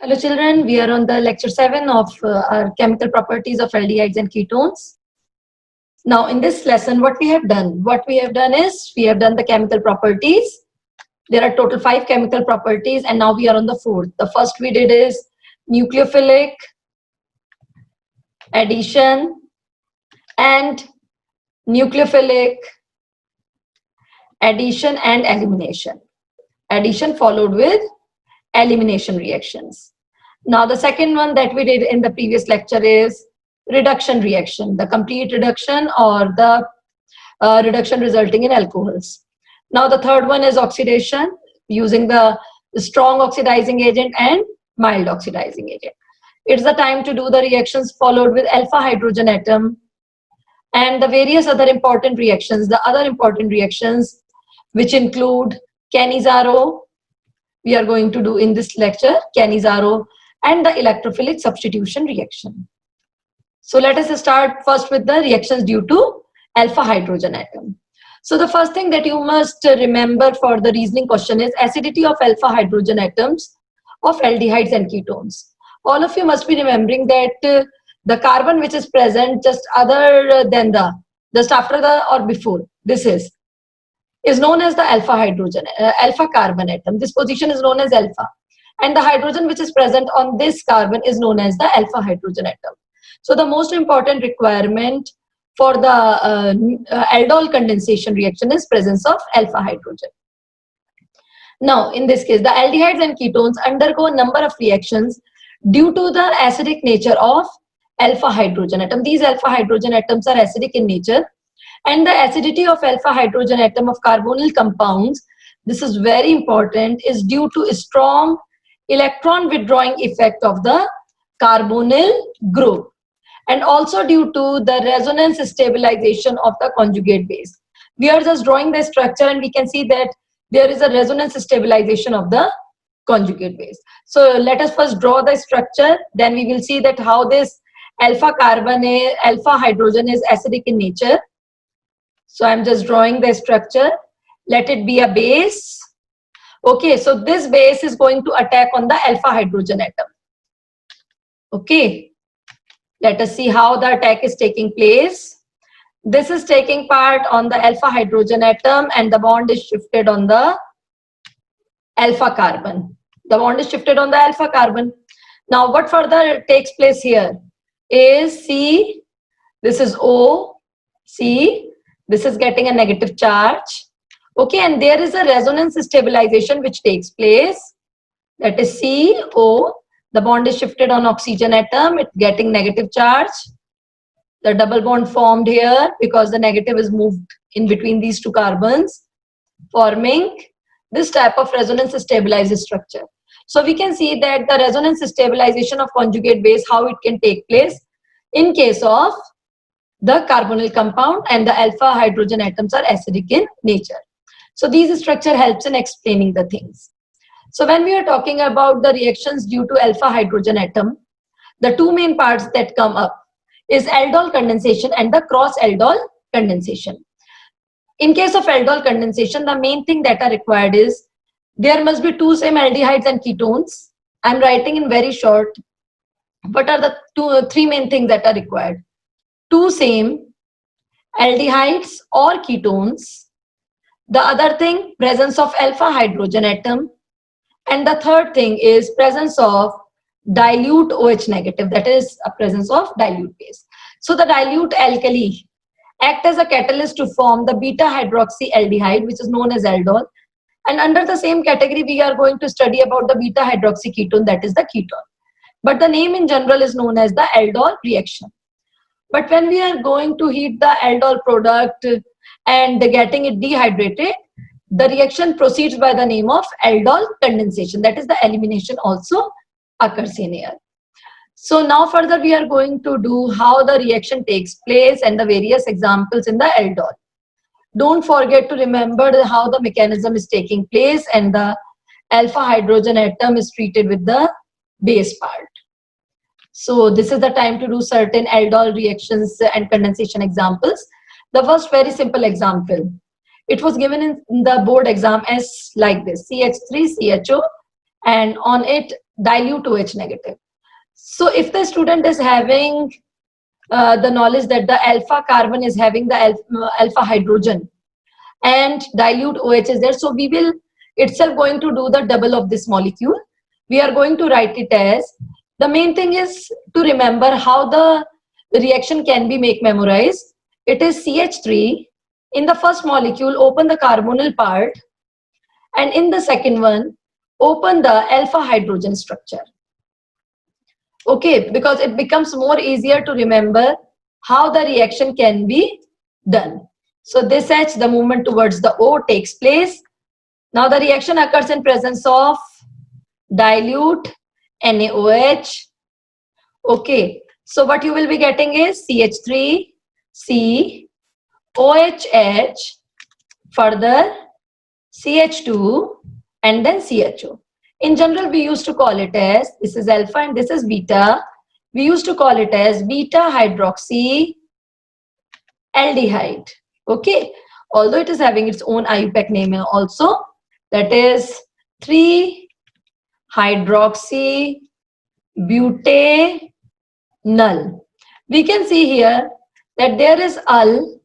Hello children, we are on the lecture 7 of our chemical properties of aldehydes and ketones. Now in this lesson what we have done? What we have done is we have done the chemical properties. There are total 5 chemical properties and now we are on the 4th. The first we did is nucleophilic, addition and nucleophilic, addition and elimination. Addition followed with elimination reactions. Now the second one that we did in the previous lecture is reduction reaction, the complete reduction or the reduction resulting in alcohols. Now the third one is oxidation using the strong oxidizing agent and mild oxidizing agent. It's the time to do the reactions followed with alpha hydrogen atom and the various other important reactions. The other important reactions which include Cannizzaro, we are going to do in this lecture, Cannizzaro, and the electrophilic substitution reaction. So let us start first with the reactions due to alpha hydrogen atom. So the first thing that you must remember for the reasoning question is acidity of alpha hydrogen atoms of aldehydes and ketones. All of you must be remembering that the carbon which is present just other than just after the or before this is known as the alpha hydrogen, alpha carbon atom. This position is known as alpha. And the hydrogen which is present on this carbon is known as the alpha hydrogen atom. So the most important requirement for the aldol condensation reaction is presence of alpha hydrogen. Now, in this case, the aldehydes and ketones undergo a number of reactions due to the acidic nature of alpha hydrogen atom. These alpha hydrogen atoms are acidic in nature. And the acidity of alpha hydrogen atom of carbonyl compounds, this is very important, is due to a strong electron withdrawing effect of the carbonyl group and also due to the resonance stabilization of the conjugate base. We are just drawing the structure and we can see that there is a resonance stabilization of the conjugate base. So let us first draw the structure, then we will see that how this alpha hydrogen is acidic in nature. So I'm just drawing the structure. Let it be a base. Okay, so this base is going to attack on the alpha hydrogen atom. Okay, let us see how the attack is taking place. This is taking part on the alpha hydrogen atom and the bond is shifted on the alpha carbon. The bond is shifted on the alpha carbon. Now what further takes place here is C, this is O, C, this is getting a negative charge. Okay, and there is a resonance stabilization which takes place. That is CO. The bond is shifted on oxygen atom. It's getting negative charge. The double bond formed here because the negative is moved in between these two carbons, forming this type of resonance stabilized structure. So we can see that the resonance stabilization of conjugate base, how it can take place in case of the carbonyl compound and the alpha hydrogen atoms are acidic in nature. So these structure helps in explaining the things. So when we are talking about the reactions due to alpha hydrogen atom, the two main parts that come up is aldol condensation and the cross aldol condensation. In case of aldol condensation, the main thing that are required is there must be two same aldehydes and ketones. I'm writing in very short. What are the three main things that are required? Two same aldehydes or ketones. The other thing, presence of alpha hydrogen atom. And the third thing is presence of dilute OH negative, that is a presence of dilute base. So the dilute alkali act as a catalyst to form the beta hydroxy aldehyde, which is known as aldol. And under the same category, we are going to study about the beta hydroxy ketone, that is the ketone. But the name in general is known as the aldol reaction. But when we are going to heat the aldol product and getting it dehydrated, the reaction proceeds by the name of aldol condensation. That is the elimination also occurs in here. So now further we are going to do how the reaction takes place and the various examples in the aldol. Don't forget to remember how the mechanism is taking place and the alpha hydrogen atom is treated with the base part. So this is the time to do certain aldol reactions and condensation examples. The first very simple example. It was given in the board exam as like this: CH3CHO and on it dilute OH negative. So if the student is having the knowledge that the alpha carbon is having the alpha hydrogen and dilute OH is there, so we will itself going to do the double of this molecule. We are going to write it as, the main thing is to remember how the reaction can be memorized. It is CH3. In the first molecule, open the carbonyl part, and in the second one, open the alpha hydrogen structure. Okay, because it becomes more easier to remember how the reaction can be done. So this H, the movement towards the O takes place. Now the reaction occurs in presence of dilute NaOH. Okay, so what you will be getting is CH3, C, OHH, further CH2, and then CHO. In general, we used to call it as, this is alpha and this is beta. We used to call it as beta hydroxy aldehyde. Okay, although it is having its own IUPAC name also, that is 3-hydroxy butanol. We can see here that there is al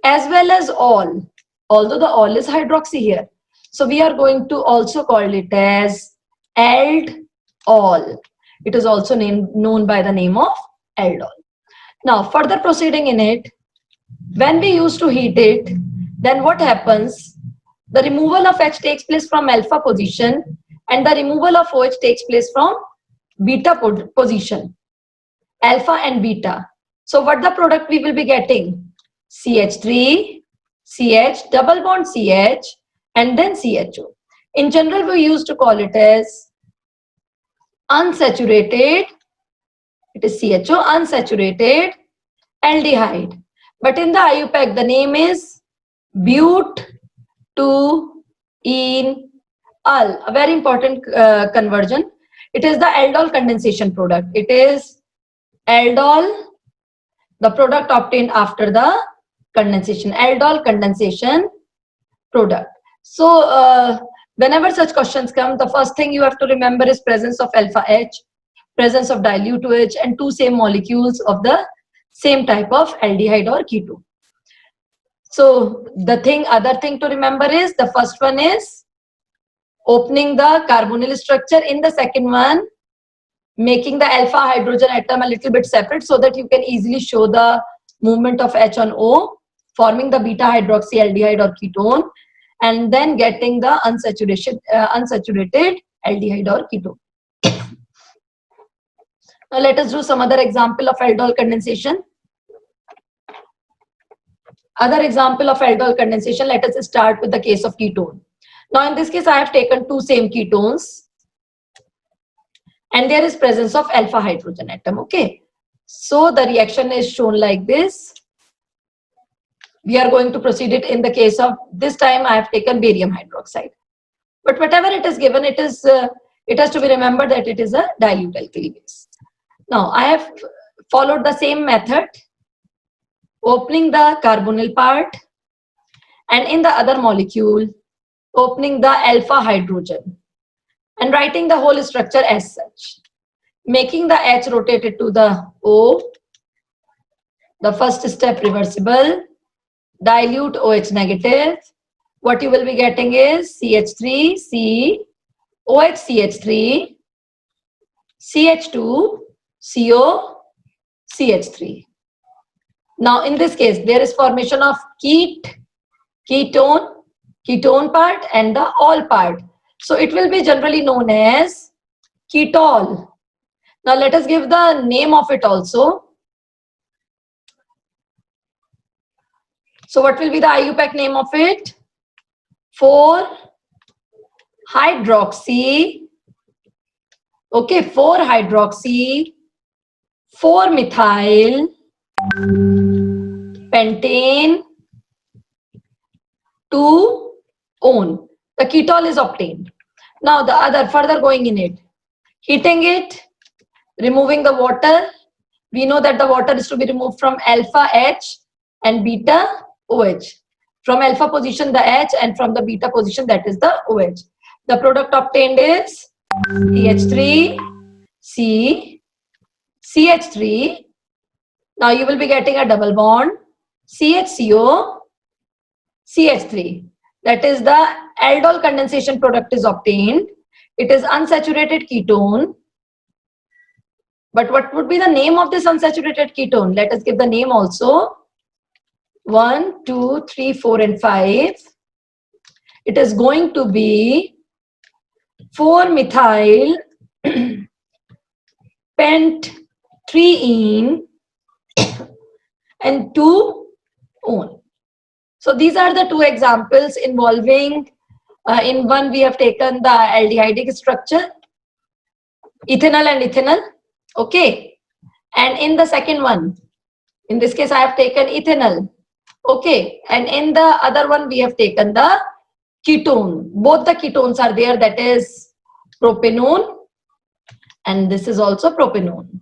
as well as all, although the all is hydroxy here. So we are going to also call it as aldol. It is also known by the name of aldol. Now further proceeding in it, when we used to heat it, then what happens? The removal of H takes place from alpha position and the removal of OH takes place from beta position, alpha and beta. So what the product we will be getting? CH3, CH, double bond CH, and then CHO. In general, we used to call it as unsaturated, it is CHO, unsaturated aldehyde. But in the IUPAC, the name is but-2-ene-al, a very important conversion. It is the aldol condensation product. It is aldol, the product obtained after the condensation, aldol condensation product. So whenever such questions come, the first thing you have to remember is presence of alpha H, presence of dilute OH, and two same molecules of the same type of aldehyde or ketone. So the other thing to remember is, the first one is opening the carbonyl structure. In the second one, making the alpha hydrogen atom a little bit separate so that you can easily show the movement of H on O, forming the beta hydroxy aldehyde or ketone, and then getting the unsaturated aldehyde or ketone. Now let us do some other example of aldol condensation. Other example of aldol condensation, let us start with the case of ketone. Now in this case, I have taken two same ketones and there is presence of alpha hydrogen atom. Okay, so the reaction is shown like this. We are going to proceed it in the case of, this time I have taken barium hydroxide. But whatever it is given, it has to be remembered that it is a dilute alkali base. Now I have followed the same method, opening the carbonyl part, and in the other molecule, opening the alpha hydrogen and writing the whole structure as such, making the H rotated to the O, the first step reversible, dilute OH negative. What you will be getting is CH3, C, OH CH3, CH2, CO, CH3. Now in this case, there is formation of ketone part and the all part. So it will be generally known as ketol. Now let us give the name of it also. So what will be the IUPAC name of it? 4-hydroxy, okay, 4-hydroxy, 4-methyl, pentane, 2-one. The ketol is obtained. Now the other, further going in it, heating it, removing the water. We know that the water is to be removed from alpha H and beta OH. From alpha position the H and from the beta position that is the OH. The product obtained is CH3, C, CH3. Now you will be getting a double bond, CHCO, CH3. That is the aldol condensation product is obtained. It is unsaturated ketone. But what would be the name of this unsaturated ketone? Let us give the name also. 1, 2, 3, 4, and 5. It is going to be 4-methyl pent-3-ene and 2-one. So these are the two examples involving, in one we have taken the aldehydic structure, ethanol and ethanol, okay. And in the second one, in this case I have taken ethanol, okay. And in the other one we have taken the ketone. Both the ketones are there, that is propanone, and this is also propanone.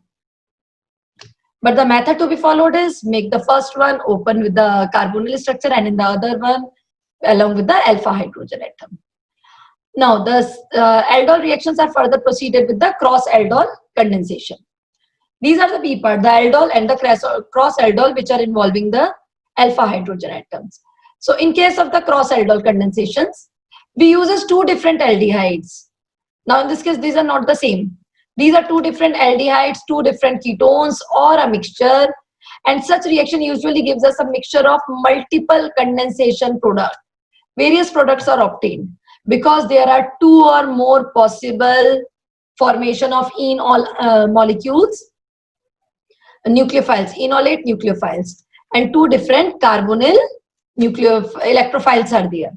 But the method to be followed is make the first one open with the carbonyl structure and in the other one along with the alpha hydrogen atom. Now the aldol reactions are further proceeded with the cross aldol condensation. These are the B part, the aldol and the cross aldol, which are involving the alpha hydrogen atoms. So in case of the cross aldol condensations, we use two different aldehydes. Now in this case, these are not the same. These are two different aldehydes, two different ketones, or a mixture. And such reaction usually gives us a mixture of multiple condensation products. Various products are obtained because there are two or more possible formation of enol molecules, nucleophiles, enolate nucleophiles, and two different carbonyl electrophiles are there.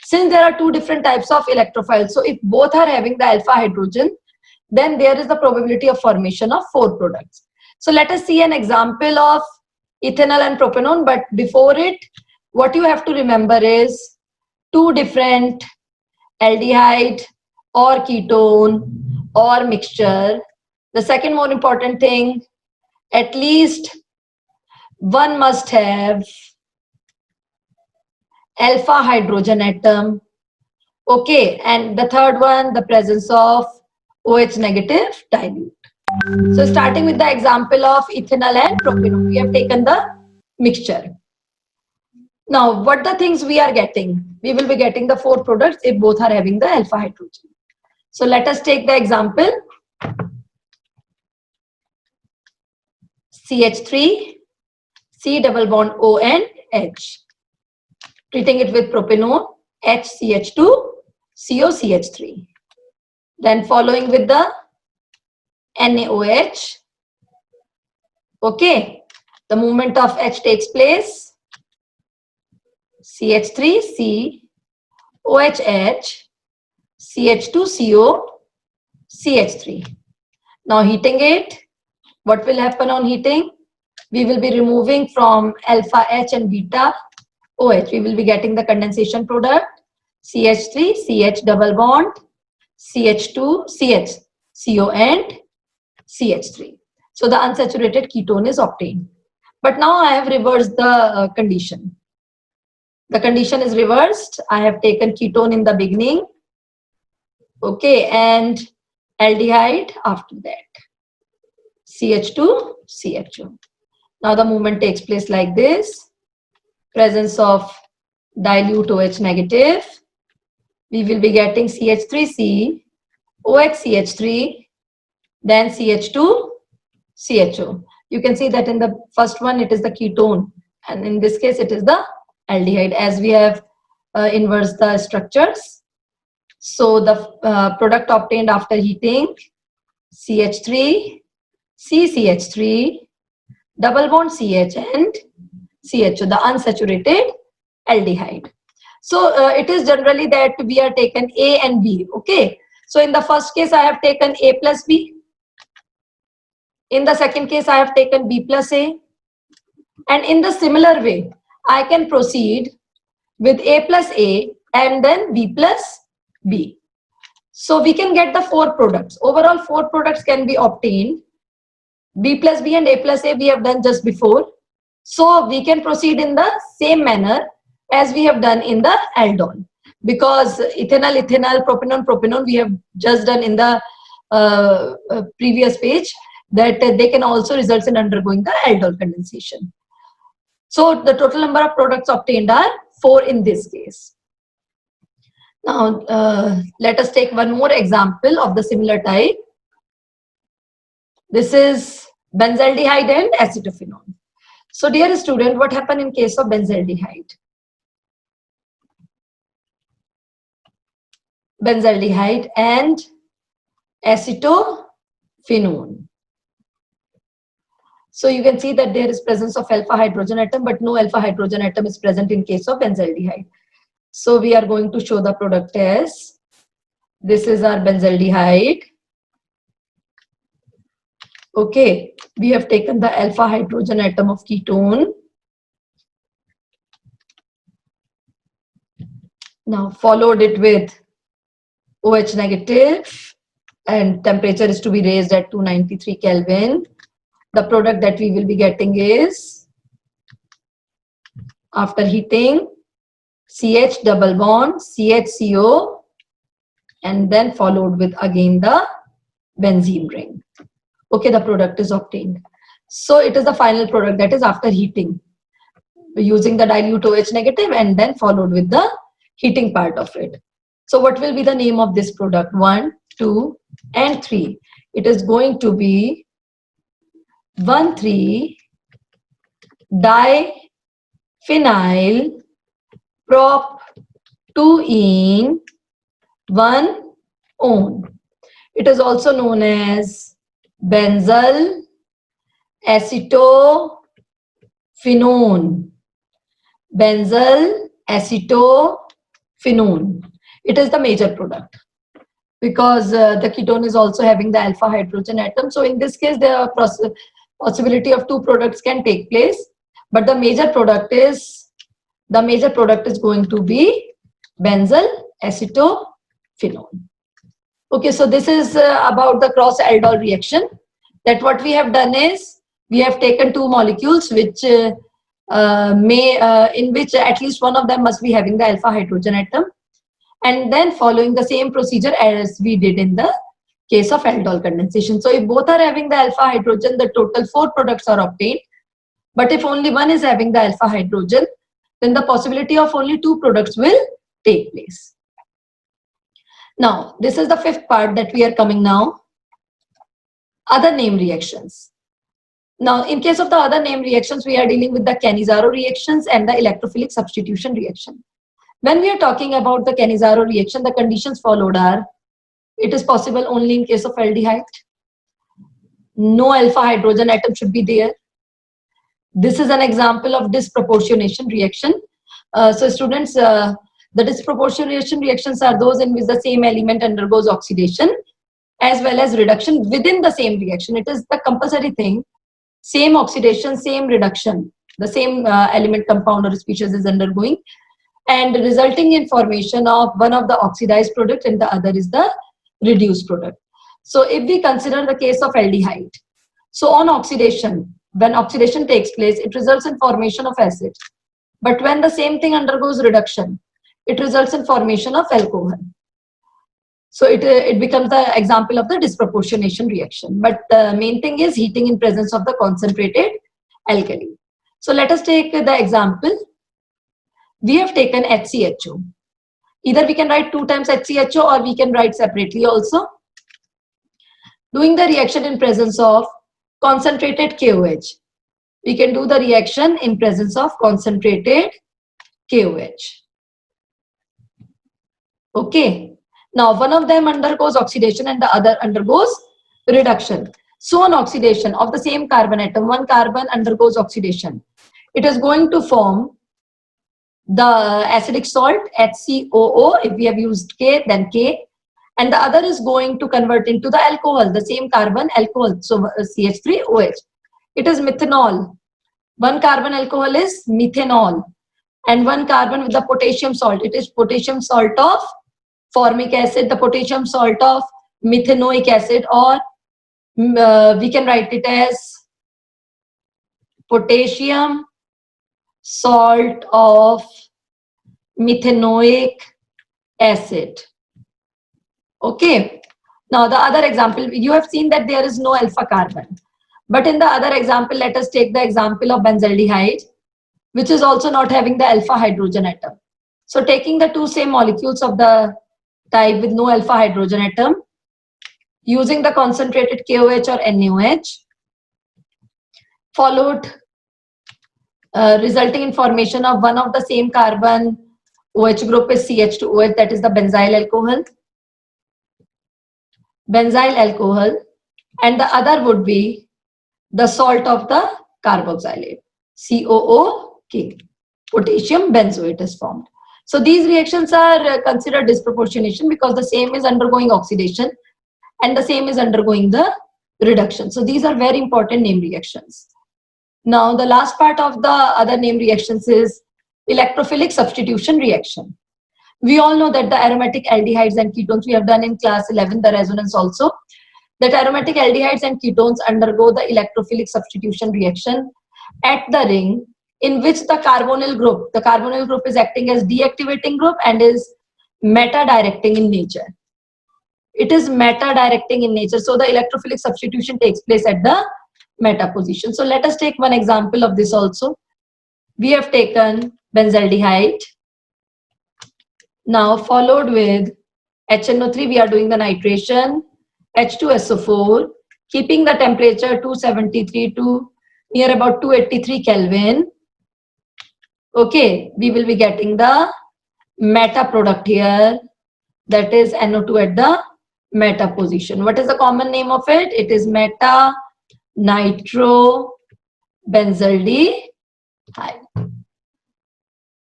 Since there are two different types of electrophiles, so if both are having the alpha hydrogen, then there is the probability of formation of 4 products. So let us see an example of ethanol and propanone, but before it, what you have to remember is two different aldehyde or ketone or mixture. The second more important thing, at least one must have alpha hydrogen atom, okay, and the third one, the presence of OH negative dilute. So starting with the example of ethanol and propanone, we have taken the mixture. Now what the things we are getting? We will be getting the 4 products if both are having the alpha hydrogen. So let us take the example. CH3, C double bond O and H. Treating it with propanone, HCH2, COCH3. Then following with the NaOH. Okay, the movement of H takes place. CH3, C, OHH, CH2CO, CH3. Now heating it, what will happen on heating? We will be removing from alpha H and beta OH. We will be getting the condensation product CH3, CH double bond, CH2, CH, CO and CH3. So the unsaturated ketone is obtained. But now I have reversed the condition. The condition is reversed. I have taken ketone in the beginning, okay, and aldehyde after that, CH2, CH2. Now the movement takes place like this. Presence of dilute OH negative. We will be getting CH3C, OHCH3, then CH2, CHO. You can see that in the first one it is the ketone, and in this case it is the aldehyde, as we have inversed the structures. So the product obtained after heating, CH3, CCH3, double bond CH and CHO, the unsaturated aldehyde. So it is generally that we are taken A and B, okay. So in the first case I have taken A plus B. In the second case I have taken B plus A. And in the similar way, I can proceed with A plus A and then B plus B. So we can get the 4 products. Overall 4 products can be obtained. B plus B and A plus A we have done just before. So we can proceed in the same manner as we have done in the aldol. because ethanol, propanone, we have just done in the previous page that they can also result in undergoing the aldol condensation. So the total number of products obtained are 4 in this case. Now let us take one more example of the similar type. This is benzaldehyde and acetophenone. So dear student, what happened in case of benzaldehyde? Benzaldehyde and acetophenone. So you can see that there is presence of alpha hydrogen atom, but no alpha hydrogen atom is present in case of benzaldehyde. So we are going to show the product as, this is our benzaldehyde. Okay, we have taken the alpha hydrogen atom of ketone. Now followed it with OH negative, and temperature is to be raised at 293 Kelvin. The product that we will be getting is, after heating, CH double bond, CHCO, and then followed with again the benzene ring. Okay, the product is obtained. So it is the final product, that is after heating, using the dilute OH negative and then followed with the heating part of it. So what will be the name of this product? 1, 2, and 3. It is going to be 1,3-diphenyl prop-2-ene 1-one. It is also known as benzyl acetophenone. Benzyl acetophenone. It is the major product because the ketone is also having the alpha hydrogen atom. So in this case, the possibility of 2 products can take place, but the major product is going to be benzyl acetophenone. Okay, so this is about the cross aldol reaction. That what we have done is, we have taken 2 molecules which in which at least one of them must be having the alpha hydrogen atom, and then following the same procedure as we did in the case of aldol condensation. So if both are having the alpha hydrogen, the total 4 products are obtained. But if only one is having the alpha hydrogen, then the possibility of only 2 products will take place. Now, this is the 5th part that we are coming now. Other name reactions. Now, in case of the other name reactions, we are dealing with the Cannizzaro reactions and the electrophilic substitution reaction. When we are talking about the Cannizzaro reaction, the conditions followed are, it is possible only in case of aldehyde. No alpha hydrogen atom should be there. This is an example of disproportionation reaction. So students, the disproportionation reactions are those in which the same element undergoes oxidation as well as reduction within the same reaction. It is the compulsory thing. Same oxidation, same reduction, the same element, compound or species is undergoing, and resulting in formation of one of the oxidized product and the other is the reduced product. So if we consider the case of aldehyde, so on oxidation, when oxidation takes place, it results in formation of acid. But when the same thing undergoes reduction, it results in formation of alcohol. So it becomes the example of the disproportionation reaction. But the main thing is heating in presence of the concentrated alkali. So let us take the example. We have taken HCHO. Either we can write 2 times HCHO or we can write separately also. Doing the reaction in presence of concentrated KOH. We can do the reaction in presence of concentrated KOH. Okay. Now, one of them undergoes oxidation and the other undergoes reduction. So, on oxidation of the same carbon atom, one carbon undergoes oxidation. It is going to form the acidic salt HCOO. If we have used K, then K. And the other is going to convert into the alcohol, the same carbon alcohol. So, CH3OH. It is methanol. One carbon alcohol is methanol. And one carbon with the potassium salt. It is potassium salt of formic acid, the potassium salt of methanoic acid, or we can write it as potassium salt of methanoic acid. Okay. Now the other example, you have seen that there is no alpha carbon. But in the other example, let us take the example of benzaldehyde, which is also not having the alpha hydrogen atom. So taking the two same molecules of the type with no alpha hydrogen atom, using the concentrated KOH or NaOH, followed resulting in formation of one of the same carbon, OH group is CH2OH, that is the benzyl alcohol, and the other would be the salt of the carboxylate, COOK, potassium benzoate is formed. So these reactions are considered disproportionation because the same is undergoing oxidation and the same is undergoing the reduction. So these are very important name reactions. Now the last part of the other name reactions is electrophilic substitution reaction. We all know that the aromatic aldehydes and ketones, we have done in class 11 the resonance also, that aromatic aldehydes and ketones undergo the electrophilic substitution reaction at the ring in which the carbonyl group is acting as deactivating group and is meta-directing in nature. It is meta-directing in nature. So the electrophilic substitution takes place at the meta position. So let us take one example of this also. We have taken benzaldehyde. Now followed with HNO3, we are doing the nitration, H2SO4, keeping the temperature 273 to near about 283 Kelvin. Okay, we will be getting the meta product here, that is NO2 at the meta position. What is the common name of it? It is meta nitrobenzaldehyde.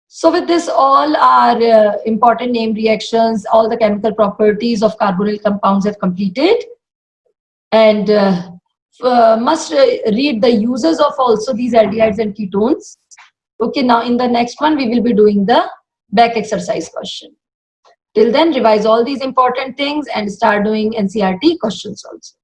So with this, all our important name reactions, all the chemical properties of carbonyl compounds have completed. And must read the uses of also these aldehydes and ketones. Okay, now in the next one, we will be doing the back exercise question. Till then, revise all these important things and start doing NCERT questions also.